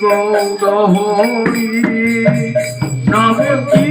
গৌর হরি নব কি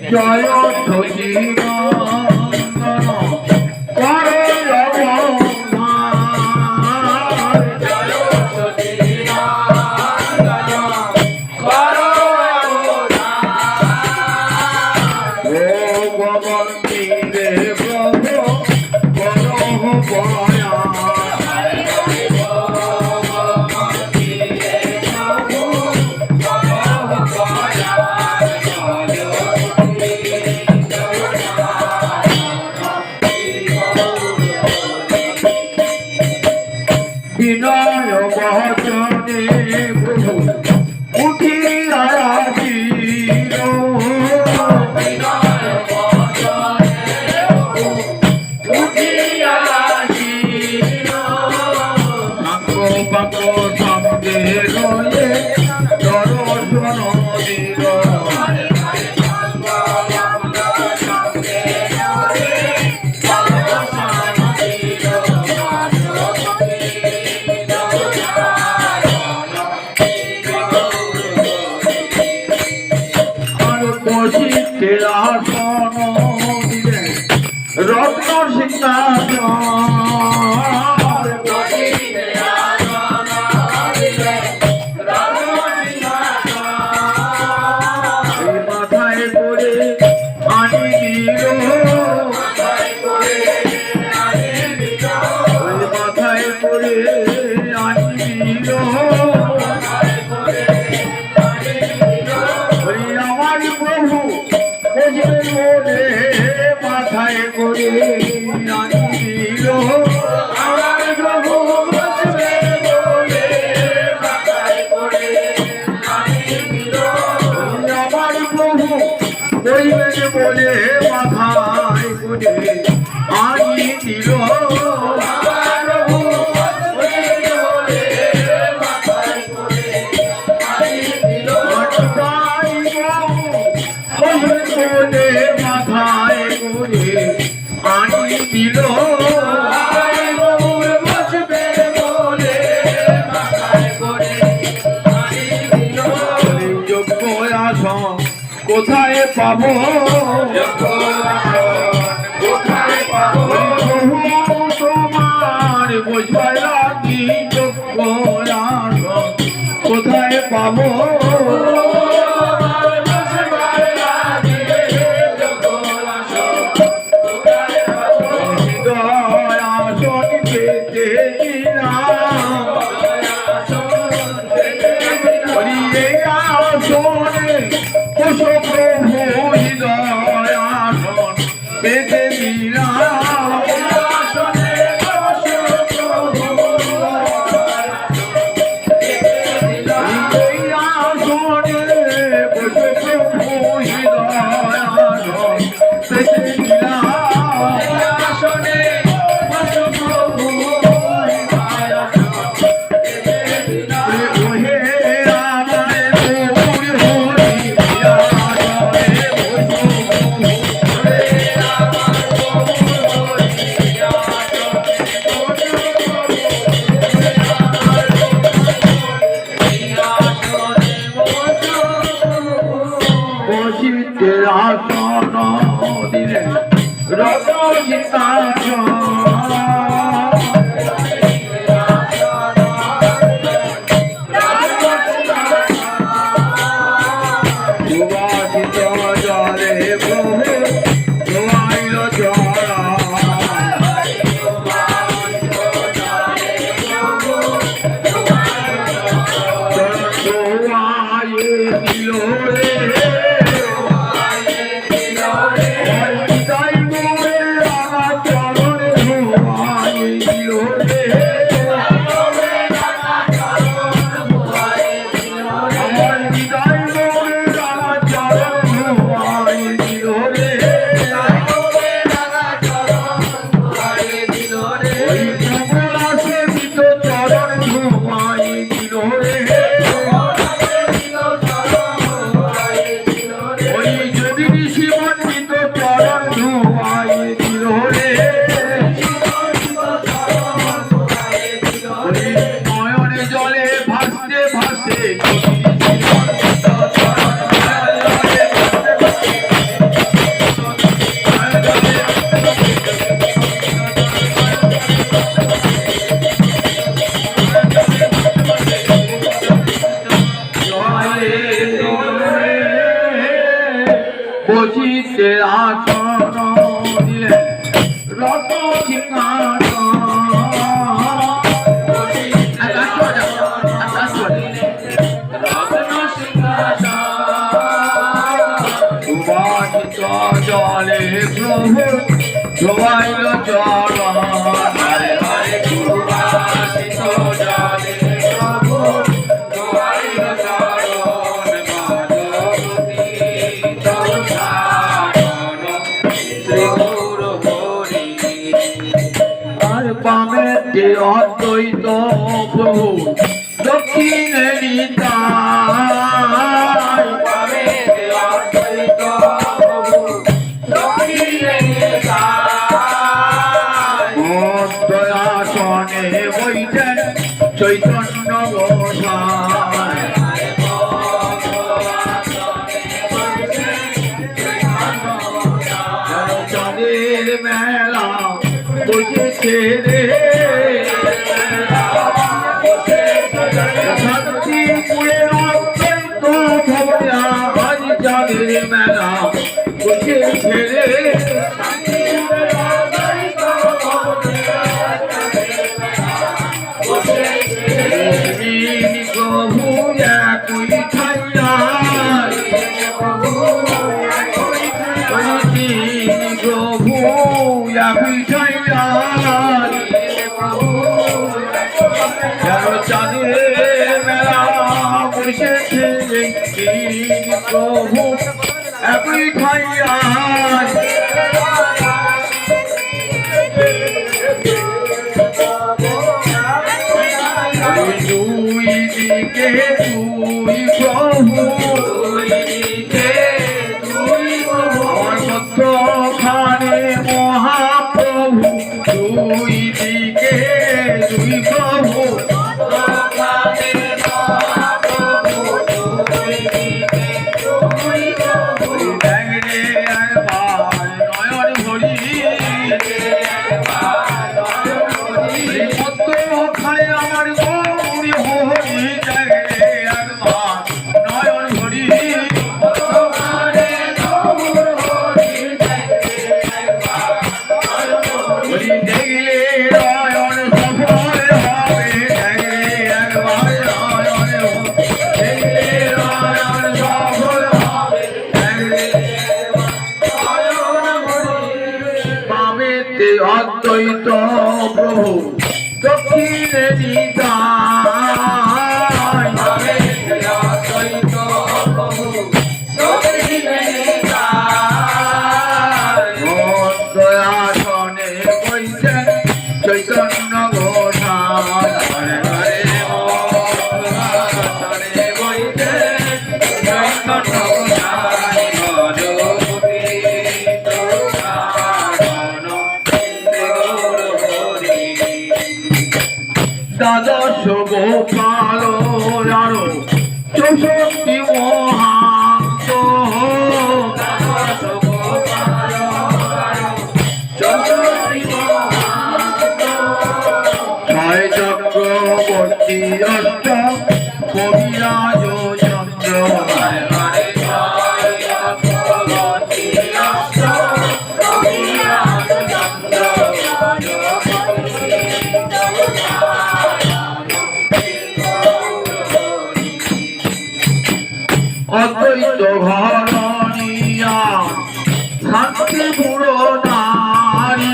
জয় বিনয় বচনে প্রভু উঠিয়া আসিল বিনয় বচনে উঠিয়া আসিল সাঙ্গ পাক সঙ্গে রয়ে দর্শন দিল আসন দিলে রত্ন মাথায় করে আনি দিল মাথায় করে আনি দিল আমার প্রভু মাথায় করে আনি দিল আমার প্রভু মাথায় করে আনি দিল আমার প্রভু করিবেন বলে মাথায় করে আনি দিল মাথায় করে আনি দিল যোগ্য আসন কোথায় পাবো তোমার বোঝায় লাগি যোগ্য আসন কোথায় পাবো পেতে দিলাম আসন দিলে সুবাসিত জলে প্রভু ধোয়াইল জলা দিল রে প্রভু ধোয়াইল চরণ হরে হরে সুবাসিত জলে প্রভু ধোয়াইল চরণ মাধবতী দর্শন শ্রী গৌর হরি আর পামেতে অদ্বৈত প্রভু দক্ষিণে নিতাই পামেতে অদ্বৈত প্রভু দক্ষিণে নিতাই মধ্যআসনে বৈঠেন চৈতন্য গোসাই চাঁদের মেলা বসেছে রে শান্তিপুরের অত্যন্ত ভবনা আজ চাঁদের মেলা বসেছে রে প্রভু একই ঠাইয়া প্রভু একই ঠাইয়া চাঁদের মেলা বসেছে প্রভু একই ঠাইয়া দুই দিকে দুই প্রভু আমার মধ্যখানে মহাপ্রভু দুই দিকে দুই প্রভু নয়ন ভরি মধ্যখানে আমার গৌরী হরি একবার নয়ন ভরি দেখলে নয়ন সফল হবে দেখলে একবার নয়ন দেখলে নয়ন সফল হবে দেখলে পাবেতে অদ্বৈত প্রভু দক্ষিণে নিতাই পাবেতে অদ্বৈত প্রভু দক্ষিণে নিতাই মধ্যআসনে বৈঠেন চৈতন্য গোসাই হরে হরে মধ্যআসনে বৈঠেন চৈতন্য গোসাই মাধবতী দর্শন শ্রী গৌর হরি দ্বাদশ গোপাল আরো 64 মহান্ত দ্বাদশ গোপাল আরো 64 মহান্ত ছয় চক্রবর্তী অষ্ট কবিরাজ চন্দ্র হরে হরে ছয় চক্রবর্তী অষ্ট কবিরাজ চন্দ্র অদ্বৈত ঘরণিয়া শান্তিপুর নারী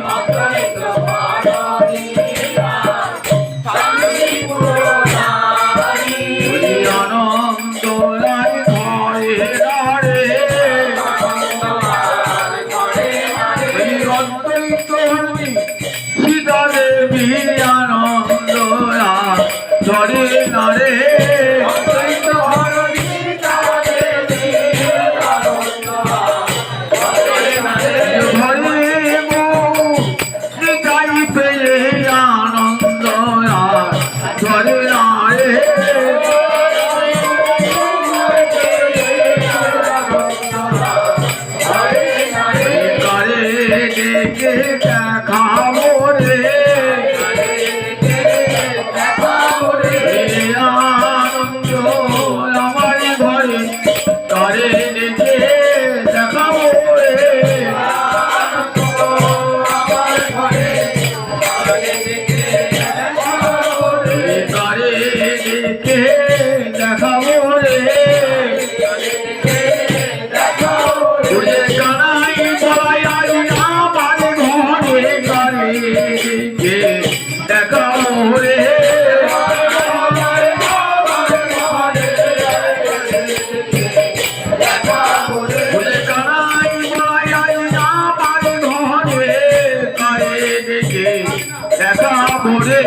অদ্বৈত ঘরণিয়া শান্তিপুর নারী আনন্দ রায় ঘরে ঘরে অদ্বৈত সীতা দেবী আনন্দ রায় ধরে নারে অদ্বৈত দেখাবো রে আনন্দ আমার ঘরে তারে দেখে দেখাবো রে আমার ঘরে তারে দেখে দেখাবো রে কানা করে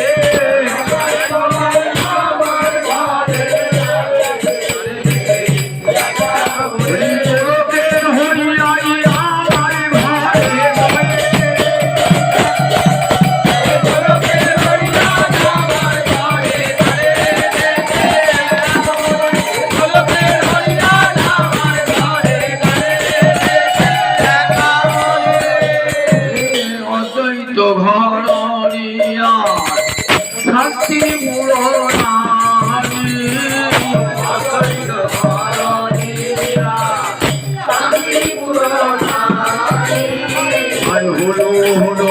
শান্তি পুরনানি হলো হলো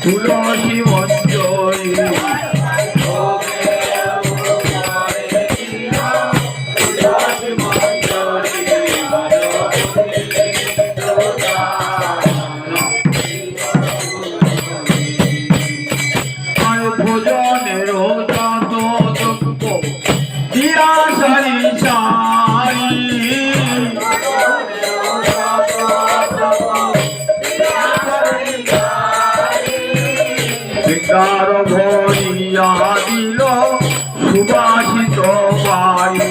তুলসী মঞ্জরি ভোজনের যত দুঃখ দিয়া সারি সারি গার ভরিয়া দিল সুবাসিত বাড়ি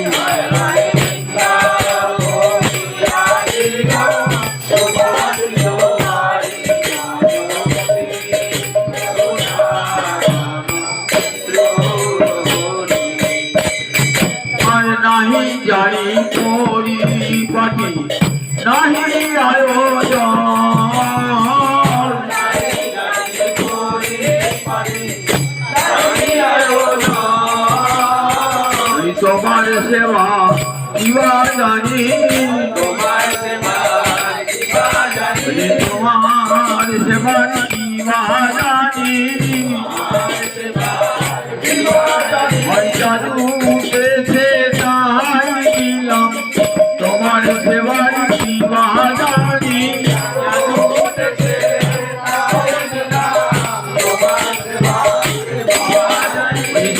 আর নাহি জানি পরিপাটি নাহি আয়োজন তোমার সেবা কিবা জানি তোমার সেবা কিবা জানি জাদু পেছে তাই দিলাম তোমার সেবা কিবা জানি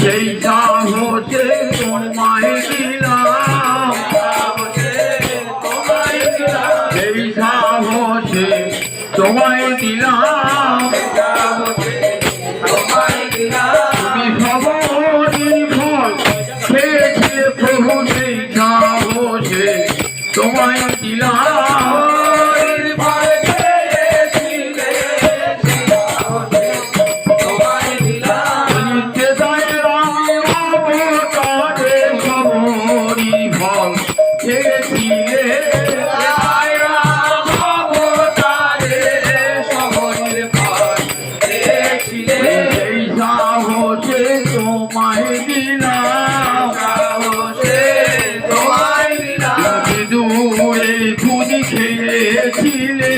সেই সাহসে তোমায় দিলাম সেই সাহসে তোমায় দিলাম তুমি সবদিন ফল খেয়েছিলে প্রভু সেই সাহসে তোমায় দিলাম তোমায় দিলাম দূরে দুধ খেয়েছিলে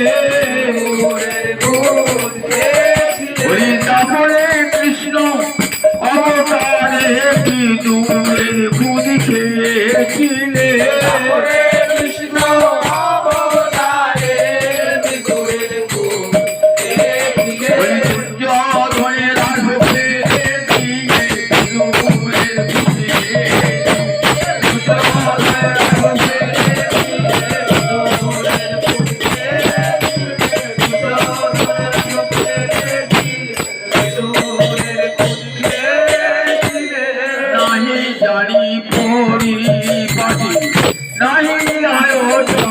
তারপরে কৃষ্ণ অবতারে দূরে দুধ খেয়েছিলে কৃষ্ণ জানি পরিপাটি নাহি আয়োজন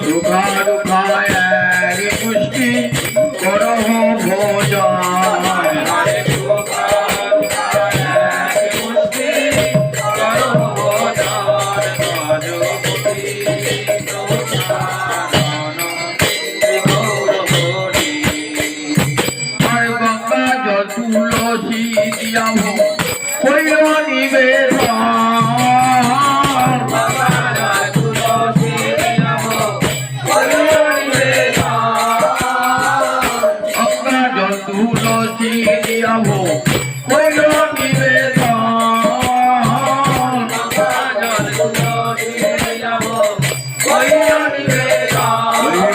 রুখা রুখা এক পুষ্টি করো ভোজন তুলসী দিয়া তুলসী দিয়াব কইল নিবেদন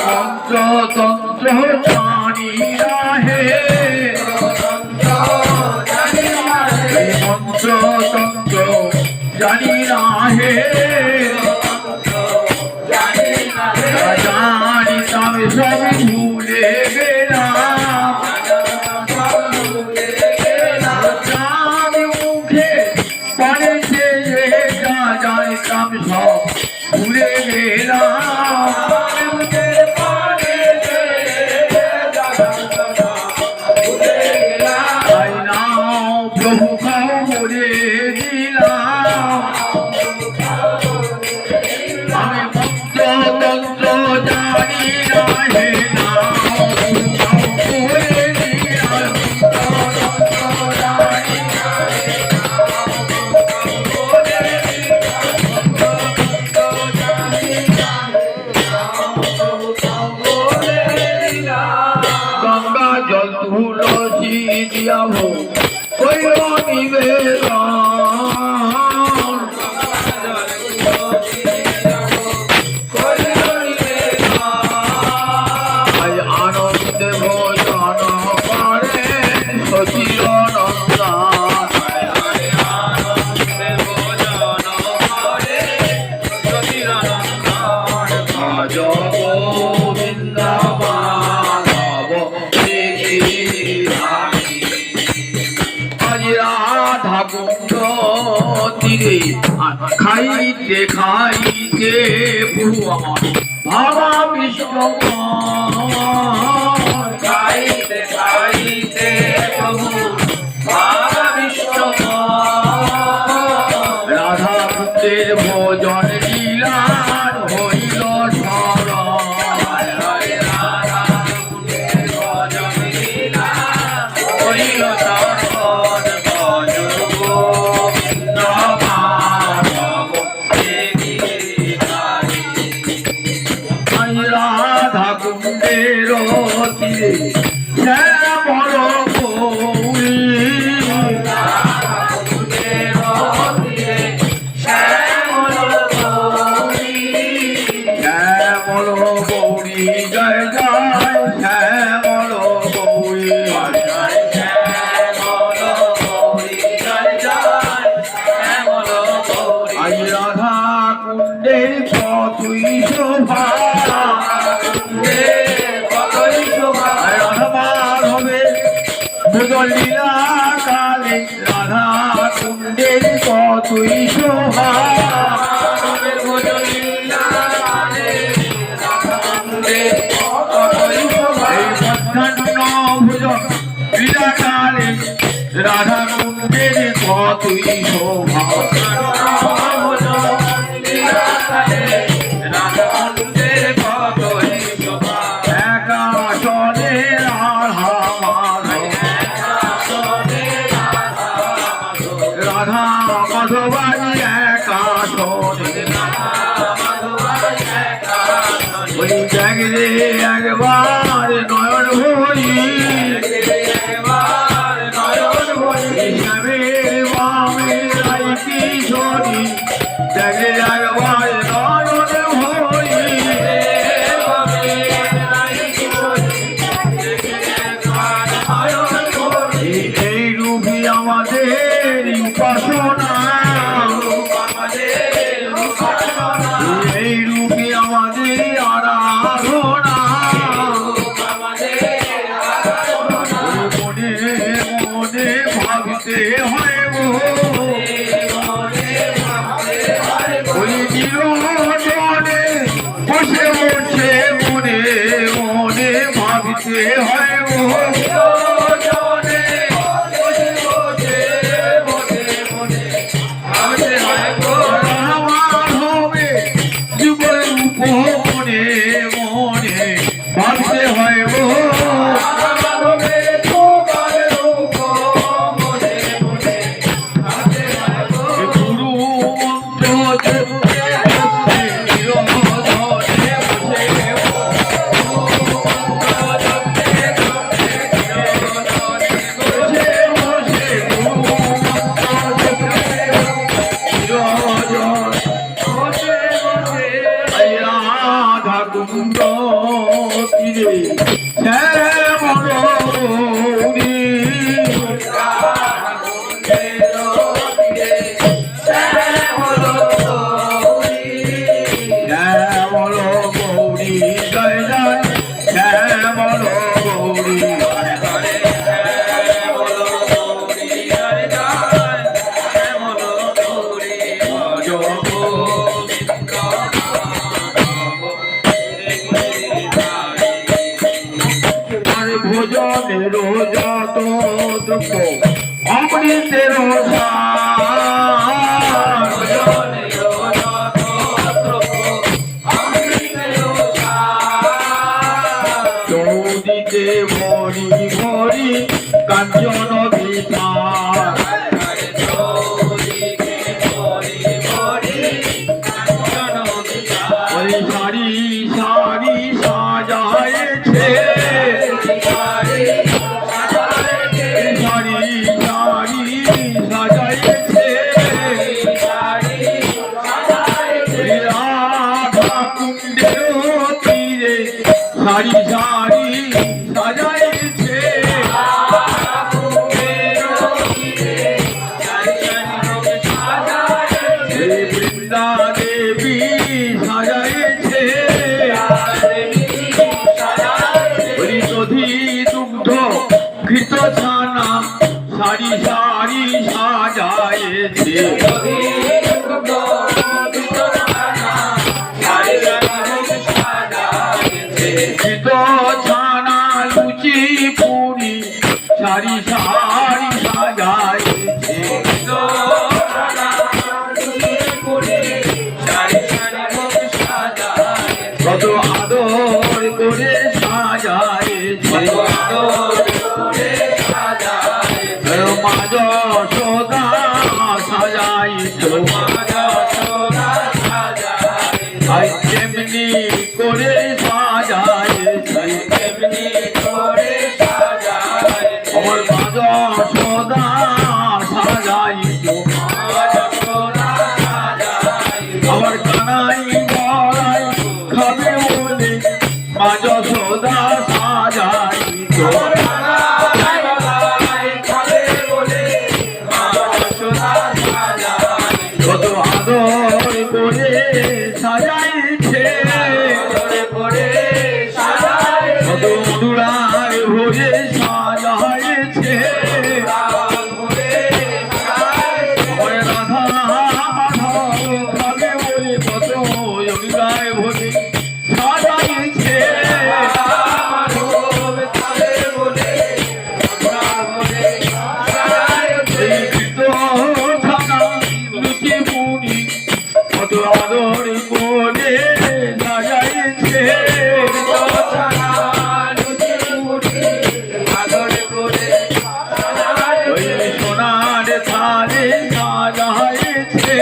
মন্ত্র তন্ত্র জানি না হে মন্ত্র তন্ত্র জানি না হে জানিতাম সব ভুলে গেলাম মুখে পড়েছে জানিতাম সব ভুলে গেলাম প্রভু খাও বলে দিলাম আমি মন্ত্র তন্ত্র জানি না হে গঙ্গা জল তুলসী দিয়াব কইল নিবেদন আনন্দে ভোজন করে সচির তীরে খাইতে খাইতে প্রভু আমার ভাবা বিষ্ণু খাইতে খাইতে প্রভু ভাবা বিষ্ণু রাধা কুণ্ডের ভোজন লীলার হইল রাধা কুণ্ডের তীরে শ্যামল গৌরী শ্যামল গৌরী জয় জয় শ্যামল গৌরী আজ রাধা কুণ্ডের কতই শোভা লীলা কালে রাধা কুণ্ডের কতই শোভা ভোজন লীলা কালে রাধা কুণ্ডের কতই শোভা রাধা মাধবানী একাশনে ওই জাগরে একবার নয়ন ভরি বামে রাইতি শনি জাগরে একবার নয়ন ভরি এই রূপী আমাদের উপাসনা এই রূপে আমাদের আরাধনা মনে মনে ভাবতে হয় ওই নিরঞ্জনে বসে বসে মনে মনে ভাবতে হয় মনে মনে ভাবতে হয় গুরু মন্ত্র আর ভোজনের যত দ্রব্য অমৃতের চৌদিতে ভরি ভরি কাঞ্চন বিতান ওই সারি সারি সাজায়েছে সারি সারি সাজায়েছে রাধা কুণ্ডের তীরে সারি সারি সাজায়েছে বৃন্দা দেবী সাজায়েছে দধি দুগ্ধ ঘৃত ছানা সারি সারি সাজায়েছে ঘৃত ছানা লুচি পুরি সারি সারি সাজায়েছে কত আদর করে সাজায়েছে মা যশোদা সাজাইত তেমনি করে সাজায়েছে আমার মা যশোদা সাজাইত আমার কানাই বড়াই খাবে বলে মা যশোদা সাজাইত কত আদর করে সাজাইছে কত মধুরার ভোরে সাজাইছে রাধা মাধব খাবে বলে কত যোগিকায় ভোরে সাজাইছে কত আদর করে সাজাইছে সোনার থালে সাজাইছে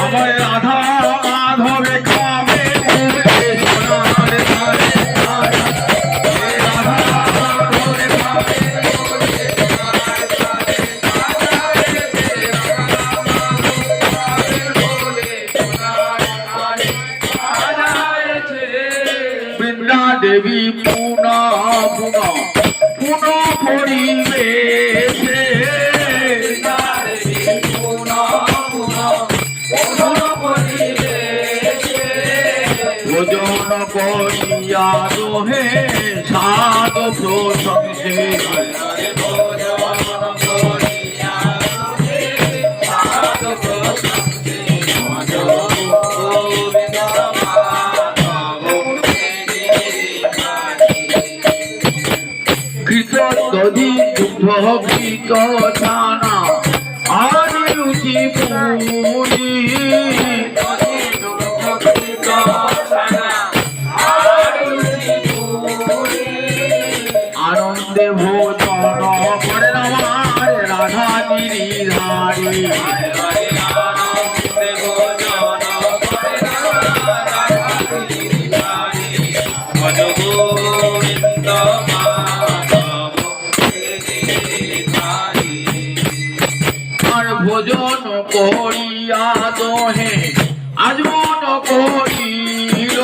আমার রাধা মাধবে খাবে সোনার থালে বৃন্দা দেবী পুনা পুনা পুন পরিবেশে ভোজন করিয়া দোহে সাধ প্রশংসে ঘৃত দধি দুগ্ধ ঘৃত ছানা আর লুচি পুরি আনন্দে ভোজন করে আমার রাধা গিরিধারী ভোজন করিয়া দোহে আজমন করিল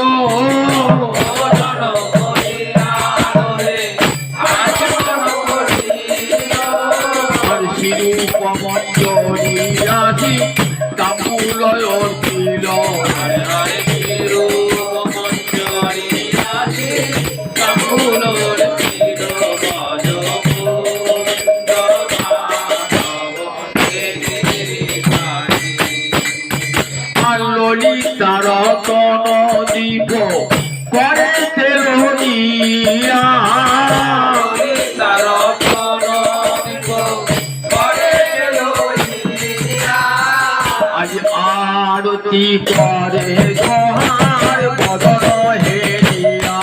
শিরূপ মঞ্জরিয়াছি তাম্বুলয় অর্পিল ললিতার তন দীপ করে আরতি করে সোহার বদন হেরিয়া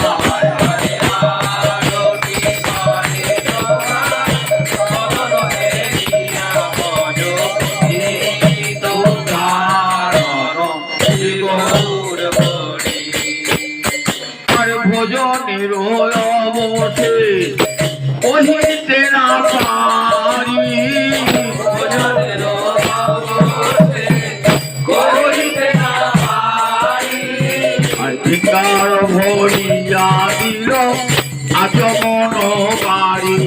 ভোজনের অবসে কহিতে না পারি ভোজনের অবসে কহিতে না পারি অধিকার ভরিয়া দিল আচমন বাড়ি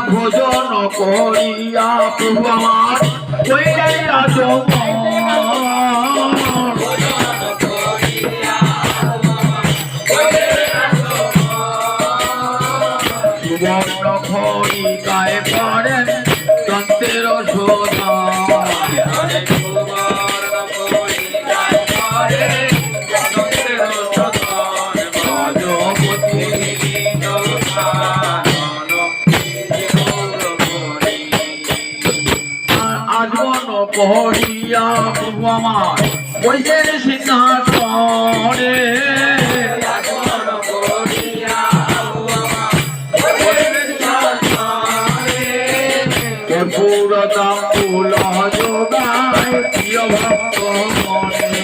ভোজন করিয়া প্রভু আমার কইরা সুবর্ণ খড়িকায় করেন তন্ত্রের শোধা আজীবন পড়িয়া প্রভু আমার বৈশের সিংহাসনে কর্পূর তাম্বুল যোগায় প্রিয় ভক্ত মনে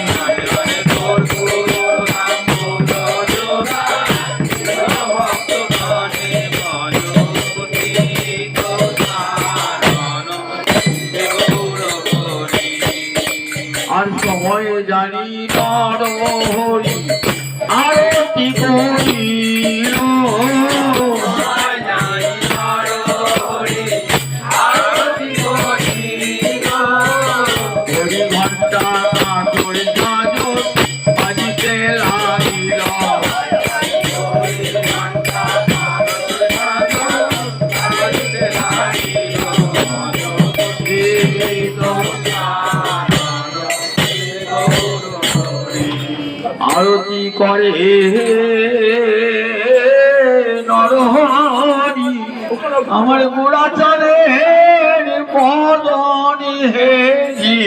আর সময় জানি নর হরি আরতি করিল হরি ঘন্টা করে সাজ বাজিতে লাগিল আরতি করে নরহরি আমার গোড়া চলে পদনি হেরি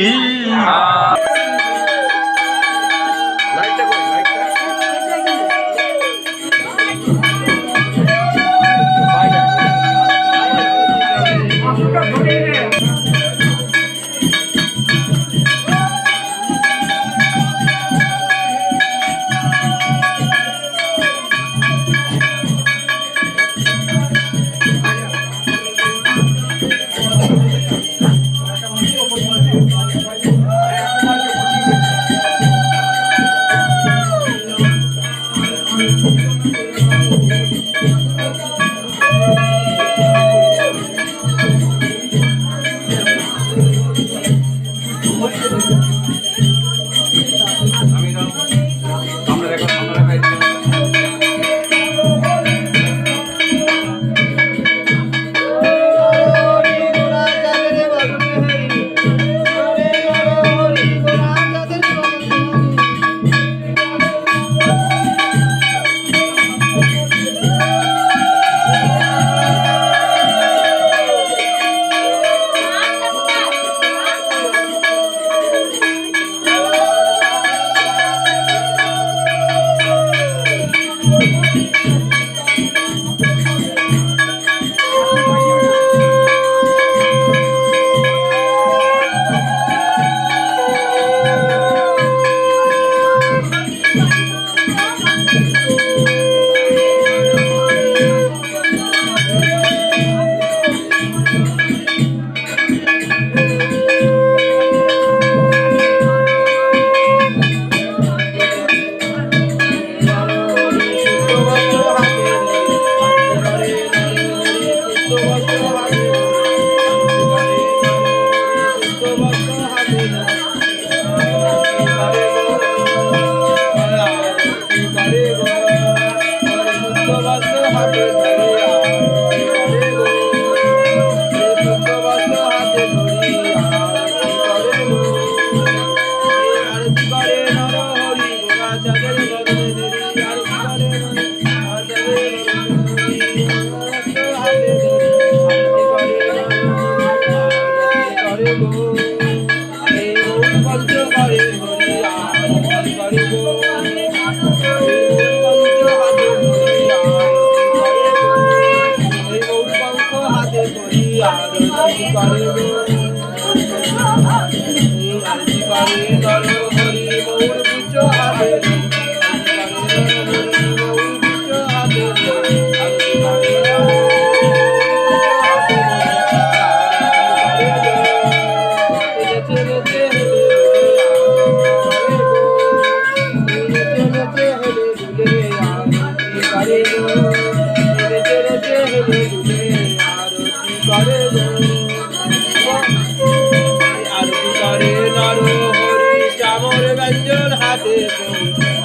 আরতি করে নর হরি চামর ব্যঞ্জন হাতে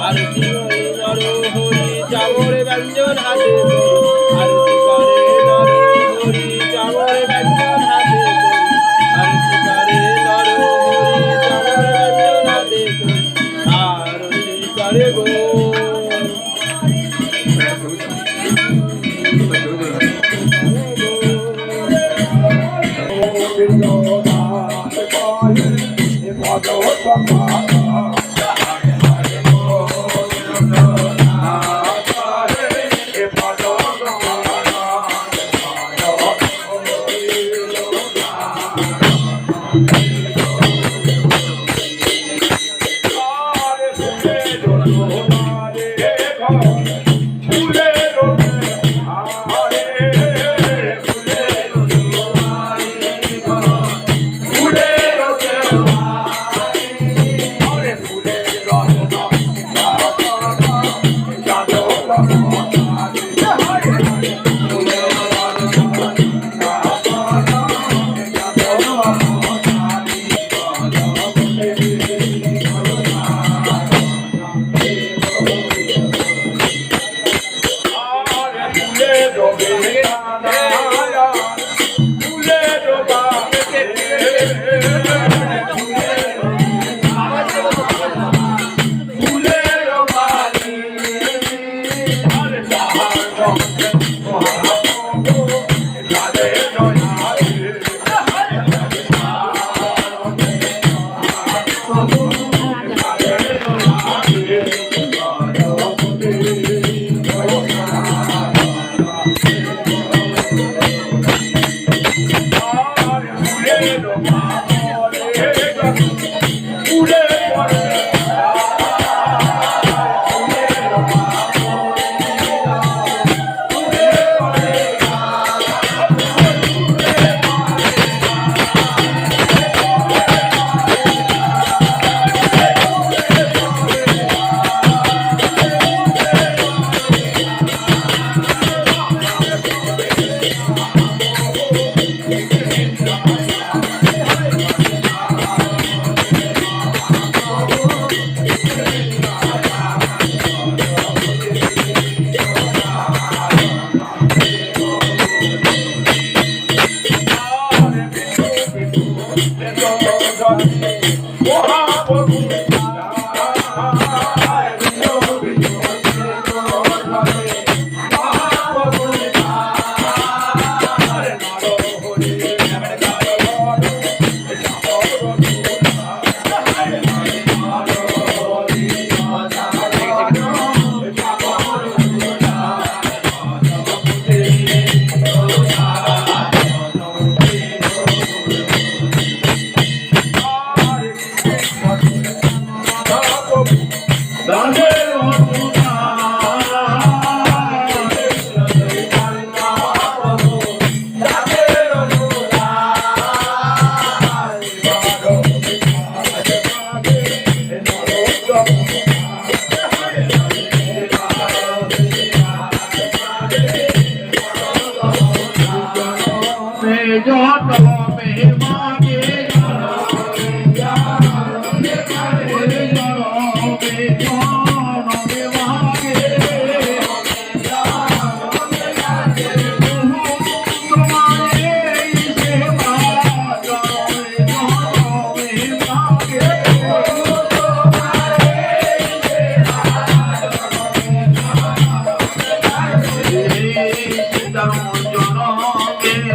আরতি করে নর হরি চামর ব্যঞ্জন হাতে আরতি করে নর হরি চামর ব্যঞ্জন হাতে আরতি করে গো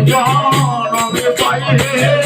জনমে পায়ে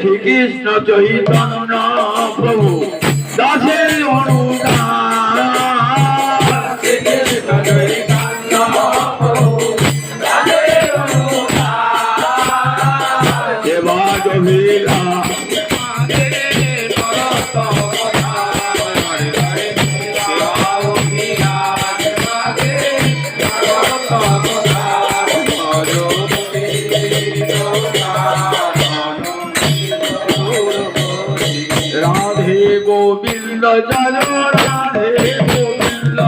শ্রীকৃষ্ণ চৈতন্য প্রভু দাসের অনুদান শ্রীকৃষ্ণ চৈতন্য প্রভু দাসের অনুদান দেবা গভীরা রাধে গোবিন্দ জয় রাধে গোবিন্দ